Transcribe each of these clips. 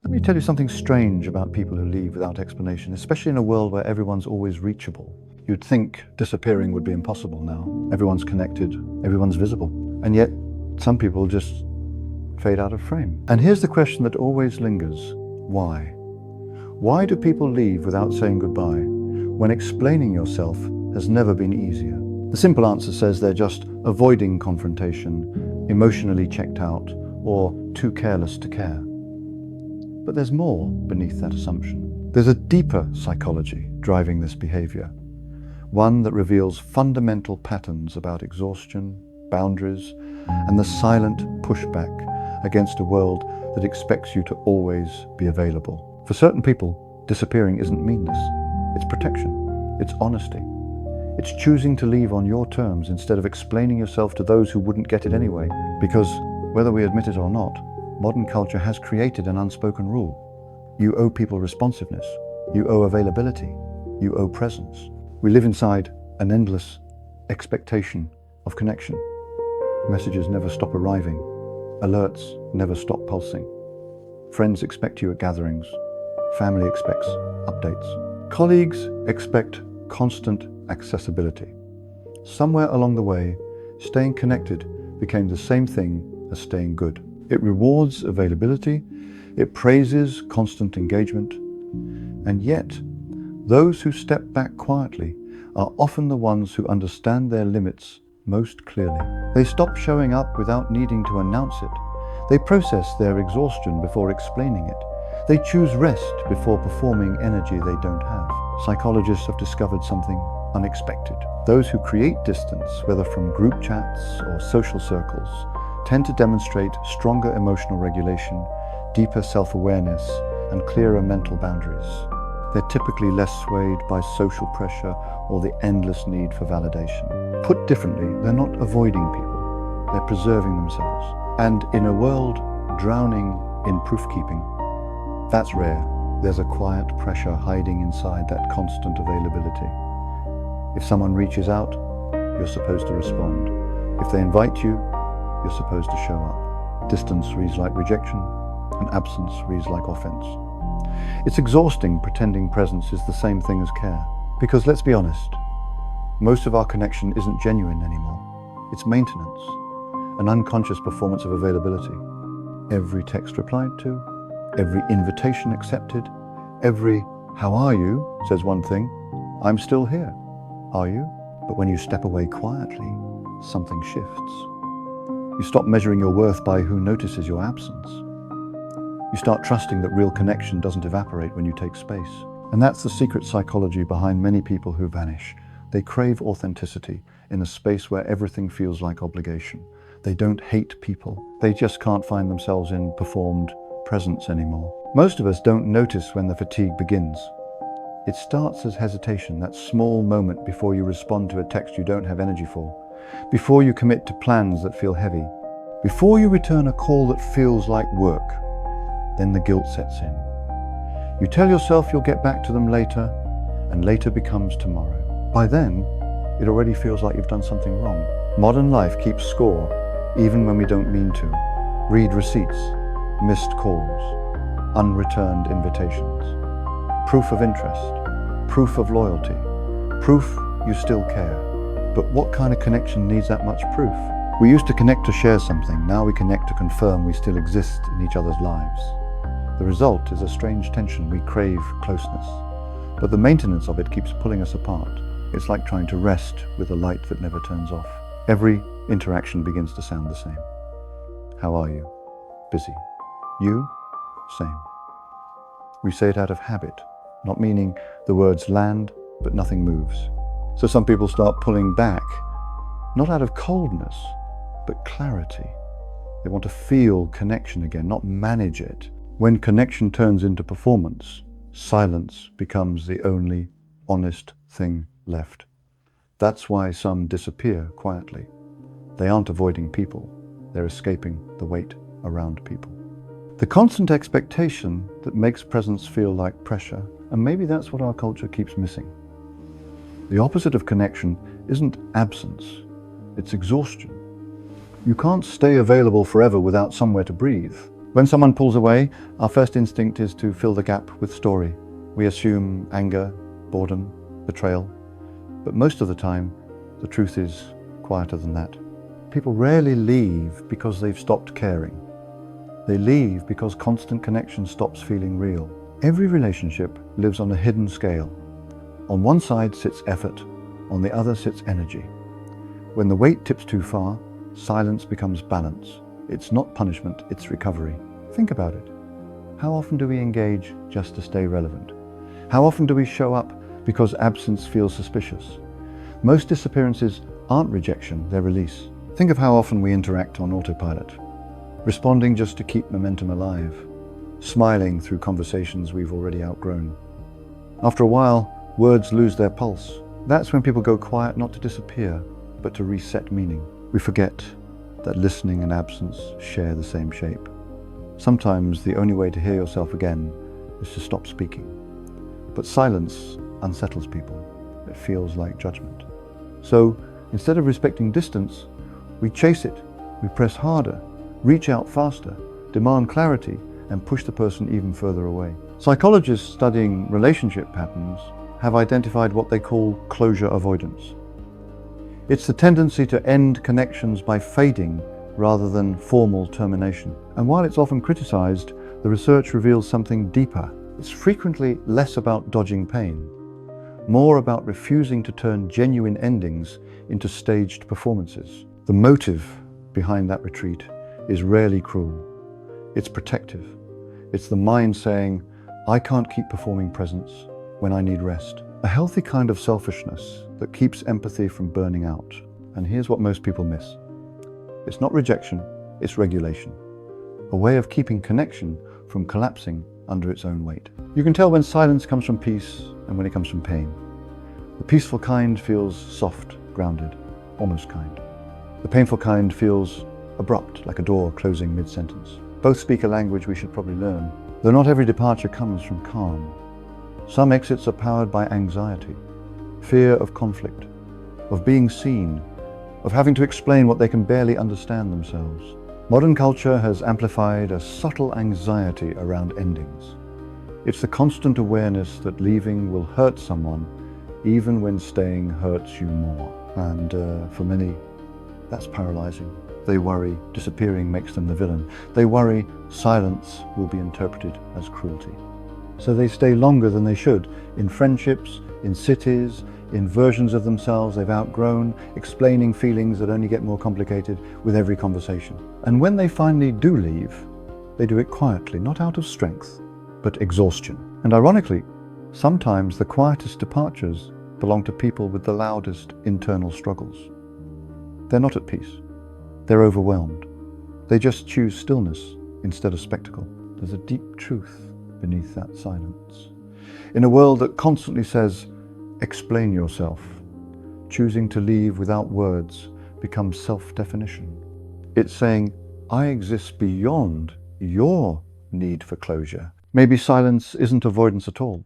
Let me tell you something strange about people who leave without explanation, especially in a world where everyone's always reachable. You'd think disappearing would be impossible now. Everyone's connected, everyone's visible. And yet, some people just fade out of frame. And here's the question that always lingers. Why? Why do people leave without saying goodbye when explaining yourself has never been easier? The simple answer says they're just avoiding confrontation, emotionally checked out, or too careless to care. But there's more beneath that assumption. There's a deeper psychology driving this behavior, one that reveals fundamental patterns about exhaustion, boundaries, and the silent pushback against a world that expects you to always be available. For certain people, disappearing isn't meanness. It's protection. It's honesty. It's choosing to leave on your terms instead of explaining yourself to those who wouldn't get it anyway. Because, whether we admit it or not, modern culture has created an unspoken rule. You owe people responsiveness. You owe availability. You owe presence. We live inside an endless expectation of connection. Messages never stop arriving. Alerts never stop pulsing. Friends expect you at gatherings. Family expects updates. Colleagues expect constant accessibility. Somewhere along the way, staying connected became the same thing as staying good. It rewards availability, it praises constant engagement, and yet, those who step back quietly are often the ones who understand their limits most clearly. They stop showing up without needing to announce it. They process their exhaustion before explaining it. They choose rest before performing energy they don't have. Psychologists have discovered something unexpected. Those who create distance, whether from group chats or social circles, tend to demonstrate stronger emotional regulation, deeper self-awareness, and clearer mental boundaries. They're typically less swayed by social pressure or the endless need for validation. Put differently, they're not avoiding people, they're preserving themselves. And in a world drowning in proof-keeping, that's rare. There's a quiet pressure hiding inside that constant availability. If someone reaches out, you're supposed to respond. If they invite you, you're supposed to show up. Distance reads like rejection, and absence reads like offense. It's exhausting pretending presence is the same thing as care. Because let's be honest, most of our connection isn't genuine anymore. It's maintenance, an unconscious performance of availability. Every text replied to, every invitation accepted, every "how are you" says one thing, "I'm still here." Are you? But when you step away quietly, something shifts. You stop measuring your worth by who notices your absence. You start trusting that real connection doesn't evaporate when you take space. And that's the secret psychology behind many people who vanish. They crave authenticity in a space where everything feels like obligation. They don't hate people. They just can't find themselves in performed presence anymore. Most of us don't notice when the fatigue begins. It starts as hesitation, that small moment before you respond to a text you don't have energy for, before you commit to plans that feel heavy, before you return a call that feels like work. Then the guilt sets in. You tell yourself you'll get back to them later, and later becomes tomorrow. By then, it already feels like you've done something wrong. Modern life keeps score, even when we don't mean to. Read receipts, missed calls, unreturned invitations. Proof of interest, proof of loyalty, proof you still care. But what kind of connection needs that much proof? We used to connect to share something, now we connect to confirm we still exist in each other's lives. The result is a strange tension. We crave closeness, but the maintenance of it keeps pulling us apart. It's like trying to rest with a light that never turns off. Every interaction begins to sound the same. How are you? Busy. You? Same. We say it out of habit, not meaning the words land, but nothing moves. So some people start pulling back, not out of coldness, but clarity. They want to feel connection again, not manage it. When connection turns into performance, silence becomes the only honest thing left. That's why some disappear quietly. They aren't avoiding people, they're escaping the weight around people. The constant expectation that makes presence feel like pressure, and maybe that's what our culture keeps missing. The opposite of connection isn't absence, it's exhaustion. You can't stay available forever without somewhere to breathe. When someone pulls away, our first instinct is to fill the gap with story. We assume anger, boredom, betrayal. But most of the time, the truth is quieter than that. People rarely leave because they've stopped caring. They leave because constant connection stops feeling real. Every relationship lives on a hidden scale. On one side sits effort, on the other sits energy. When the weight tips too far, silence becomes balance. It's not punishment, it's recovery. Think about it. How often do we engage just to stay relevant? How often do we show up because absence feels suspicious? Most disappearances aren't rejection, they're release. Think of how often we interact on autopilot, responding just to keep momentum alive, smiling through conversations we've already outgrown. After a while, words lose their pulse. That's when people go quiet, not to disappear, but to reset meaning. We forget that listening and absence share the same shape. Sometimes the only way to hear yourself again is to stop speaking. But silence unsettles people. It feels like judgment. So instead of respecting distance, we chase it, we press harder, reach out faster, demand clarity, and push the person even further away. Psychologists studying relationship patterns have identified what they call closure avoidance. It's the tendency to end connections by fading rather than formal termination. And while it's often criticized, the research reveals something deeper. It's frequently less about dodging pain, more about refusing to turn genuine endings into staged performances. The motive behind that retreat is rarely cruel. It's protective. It's the mind saying, I can't keep performing presence when I need rest. A healthy kind of selfishness that keeps empathy from burning out. And here's what most people miss. It's not rejection, it's regulation. A way of keeping connection from collapsing under its own weight. You can tell when silence comes from peace and when it comes from pain. The peaceful kind feels soft, grounded, almost kind. The painful kind feels abrupt, like a door closing mid-sentence. Both speak a language we should probably learn, though not every departure comes from calm. Some exits are powered by anxiety, fear of conflict, of being seen, of having to explain what they can barely understand themselves. Modern culture has amplified a subtle anxiety around endings. It's the constant awareness that leaving will hurt someone, even when staying hurts you more. And for many, that's paralyzing. They worry disappearing makes them the villain. They worry silence will be interpreted as cruelty. So they stay longer than they should, in friendships, in cities, in versions of themselves they've outgrown, explaining feelings that only get more complicated with every conversation. And when they finally do leave, they do it quietly, not out of strength, but exhaustion. And ironically, sometimes the quietest departures belong to people with the loudest internal struggles. They're not at peace. They're overwhelmed. They just choose stillness instead of spectacle. There's a deep truth beneath that silence. In a world that constantly says, explain yourself, choosing to leave without words becomes self-definition. It's saying, I exist beyond your need for closure. Maybe silence isn't avoidance at all.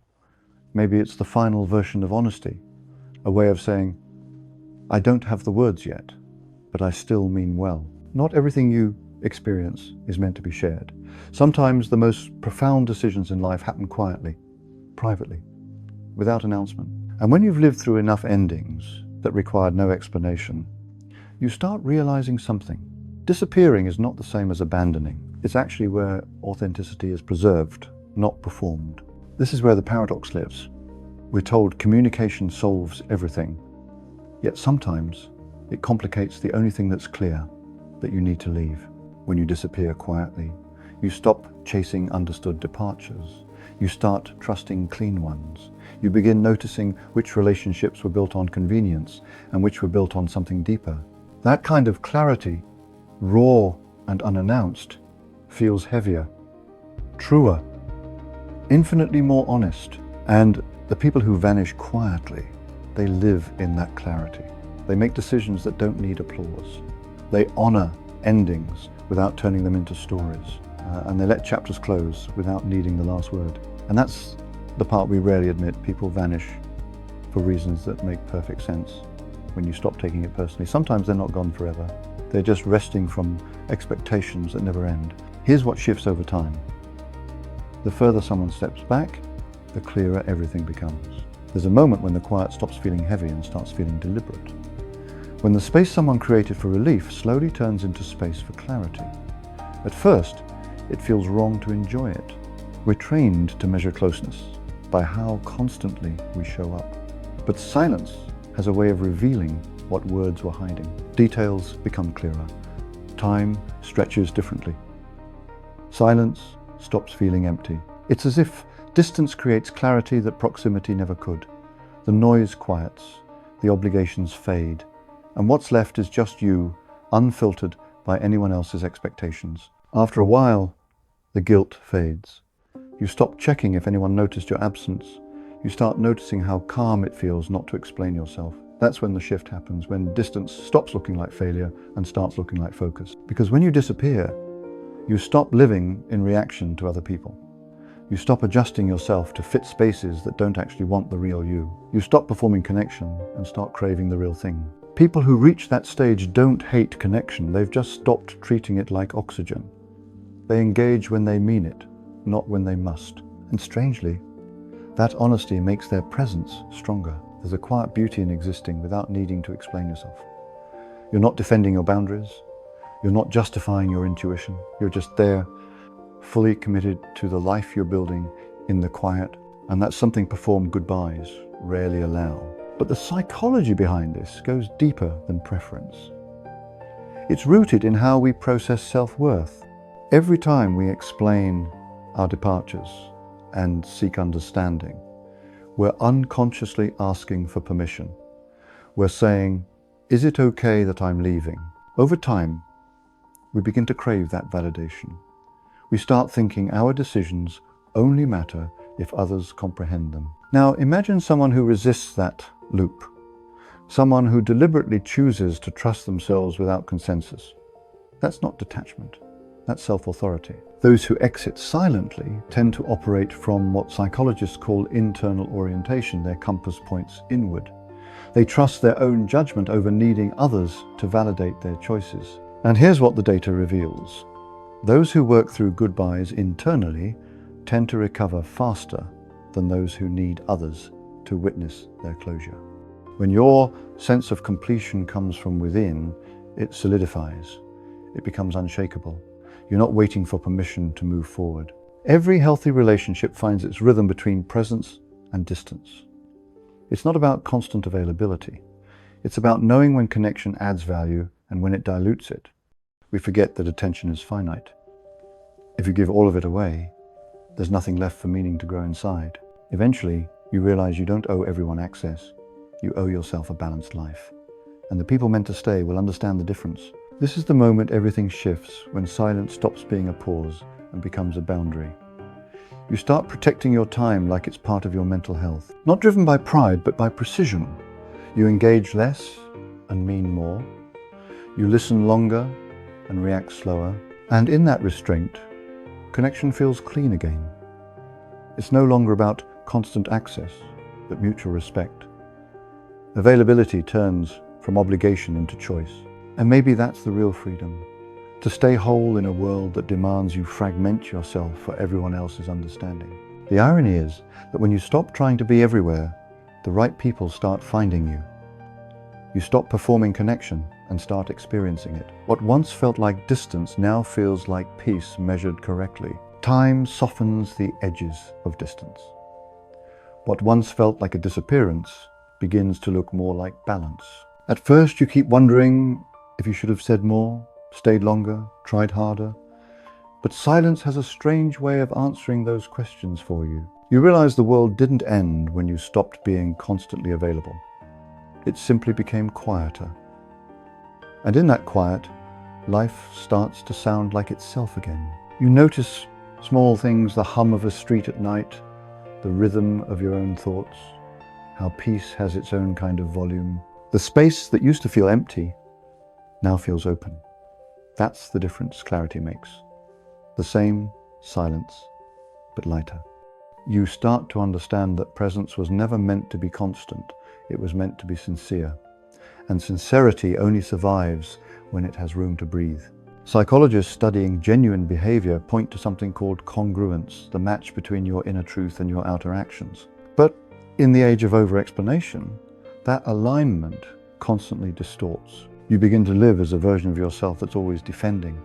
Maybe it's the final version of honesty, a way of saying, I don't have the words yet, but I still mean well. Not everything you experience is meant to be shared. Sometimes the most profound decisions in life happen quietly, privately, without announcement. And when you've lived through enough endings that required no explanation, you start realizing something. Disappearing is not the same as abandoning. It's actually where authenticity is preserved, not performed. This is where the paradox lives. We're told communication solves everything, yet sometimes it complicates the only thing that's clear, that you need to leave. When you disappear quietly, you stop chasing understood departures. You start trusting clean ones. You begin noticing which relationships were built on convenience and which were built on something deeper. That kind of clarity, raw and unannounced, feels heavier, truer, infinitely more honest. And the people who vanish quietly, they live in that clarity. They make decisions that don't need applause. They honor endings without turning them into stories. And they let chapters close without needing the last word. And that's the part we rarely admit. People vanish for reasons that make perfect sense when you stop taking it personally. Sometimes they're not gone forever. They're just resting from expectations that never end. Here's what shifts over time. The further someone steps back, the clearer everything becomes. There's a moment when the quiet stops feeling heavy and starts feeling deliberate. When the space someone created for relief slowly turns into space for clarity. At first, it feels wrong to enjoy it. We're trained to measure closeness by how constantly we show up. But silence has a way of revealing what words were hiding. Details become clearer. Time stretches differently. Silence stops feeling empty. It's as if distance creates clarity that proximity never could. The noise quiets, the obligations fade, and what's left is just you, unfiltered by anyone else's expectations. After a while, the guilt fades. You stop checking if anyone noticed your absence. You start noticing how calm it feels not to explain yourself. That's when the shift happens, when distance stops looking like failure and starts looking like focus. Because when you disappear, you stop living in reaction to other people. You stop adjusting yourself to fit spaces that don't actually want the real you. You stop performing connection and start craving the real thing. People who reach that stage don't hate connection, they've just stopped treating it like oxygen. They engage when they mean it, not when they must. And strangely, that honesty makes their presence stronger. There's a quiet beauty in existing without needing to explain yourself. You're not defending your boundaries. You're not justifying your intuition. You're just there, fully committed to the life you're building in the quiet. And that's something performed goodbyes rarely allow. But the psychology behind this goes deeper than preference. It's rooted in how we process self-worth. Every time we explain our departures and seek understanding, we're unconsciously asking for permission. We're saying, is it okay that I'm leaving? Over time, we begin to crave that validation. We start thinking our decisions only matter if others comprehend them. Now, imagine someone who resists that loop. Someone who deliberately chooses to trust themselves without consensus. That's not detachment. That's self-authority. Those who exit silently tend to operate from what psychologists call internal orientation. Their compass points inward. They trust their own judgment over needing others to validate their choices. And here's what the data reveals. Those who work through goodbyes internally tend to recover faster than those who need others to witness their closure. When your sense of completion comes from within, it solidifies. It becomes unshakable. You're not waiting for permission to move forward. Every healthy relationship finds its rhythm between presence and distance. It's not about constant availability. It's about knowing when connection adds value and when it dilutes it. We forget that attention is finite. If you give all of it away, there's nothing left for meaning to grow inside. Eventually, you realize you don't owe everyone access. You owe yourself a balanced life. And the people meant to stay will understand the difference. This is the moment everything shifts, when silence stops being a pause and becomes a boundary. You start protecting your time like it's part of your mental health. Not driven by pride, but by precision. You engage less and mean more. You listen longer and react slower. And in that restraint, connection feels clean again. It's no longer about constant access, but mutual respect. Availability turns from obligation into choice. And maybe that's the real freedom, to stay whole in a world that demands you fragment yourself for everyone else's understanding. The irony is that when you stop trying to be everywhere, the right people start finding you. You stop performing connection and start experiencing it. What once felt like distance now feels like peace measured correctly. Time softens the edges of distance. What once felt like a disappearance begins to look more like balance. At first you keep wondering if you should have said more, stayed longer, tried harder. But silence has a strange way of answering those questions for you. You realize the world didn't end when you stopped being constantly available. It simply became quieter. And in that quiet, life starts to sound like itself again. You notice small things, the hum of a street at night, the rhythm of your own thoughts, how peace has its own kind of volume. The space that used to feel empty now feels open. That's the difference clarity makes. The same silence, but lighter. You start to understand that presence was never meant to be constant. It was meant to be sincere. And sincerity only survives when it has room to breathe. Psychologists studying genuine behavior point to something called congruence, the match between your inner truth and your outer actions. But in the age of over-explanation, that alignment constantly distorts. You begin to live as a version of yourself that's always defending,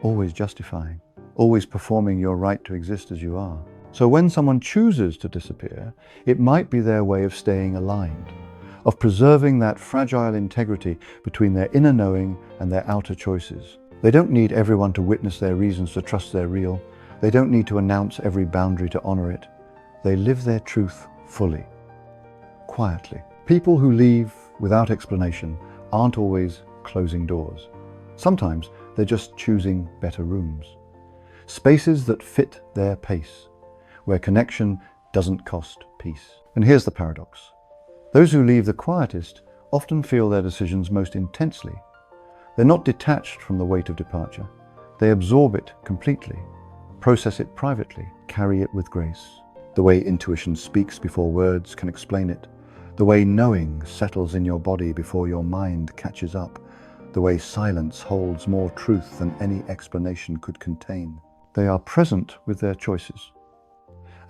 always justifying, always performing your right to exist as you are. So when someone chooses to disappear, it might be their way of staying aligned, of preserving that fragile integrity between their inner knowing and their outer choices. They don't need everyone to witness their reasons to trust they're real. They don't need to announce every boundary to honor it. They live their truth fully, quietly. People who leave without explanation aren't always closing doors. Sometimes they're just choosing better rooms, spaces that fit their pace, where connection doesn't cost peace. And here's the paradox. Those who leave the quietest often feel their decisions most intensely. They're not detached from the weight of departure. They absorb it completely, process it privately, carry it with grace. The way intuition speaks before words can explain it. The way knowing settles in your body before your mind catches up. The way silence holds more truth than any explanation could contain. They are present with their choices.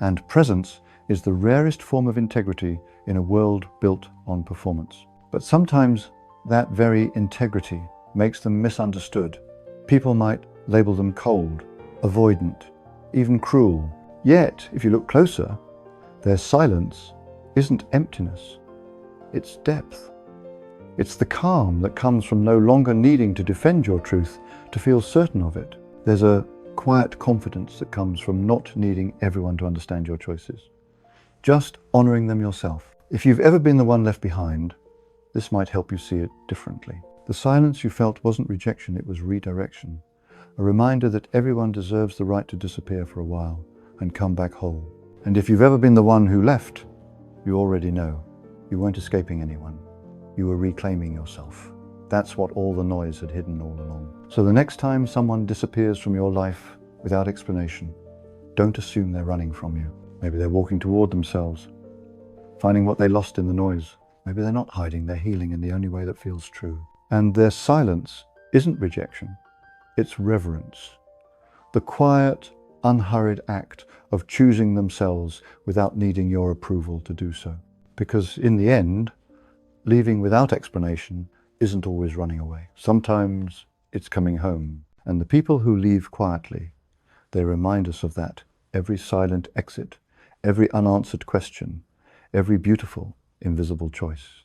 And presence is the rarest form of integrity in a world built on performance. But sometimes that very integrity makes them misunderstood. People might label them cold, avoidant, even cruel. Yet, if you look closer, their silence isn't emptiness, it's depth. It's the calm that comes from no longer needing to defend your truth, to feel certain of it. There's a quiet confidence that comes from not needing everyone to understand your choices, just honoring them yourself. If you've ever been the one left behind, this might help you see it differently. The silence you felt wasn't rejection, it was redirection. A reminder that everyone deserves the right to disappear for a while and come back whole. And if you've ever been the one who left, you already know. You weren't escaping anyone. You were reclaiming yourself. That's what all the noise had hidden all along. So the next time someone disappears from your life without explanation, don't assume they're running from you. Maybe they're walking toward themselves, finding what they lost in the noise. Maybe they're not hiding, they're healing in the only way that feels true. And their silence isn't rejection, it's reverence. The quiet, unhurried act of choosing themselves without needing your approval to do so. Because in the end, leaving without explanation isn't always running away. Sometimes it's coming home. And the people who leave quietly, they remind us of that. Every silent exit, every unanswered question, every beautiful, invisible choice.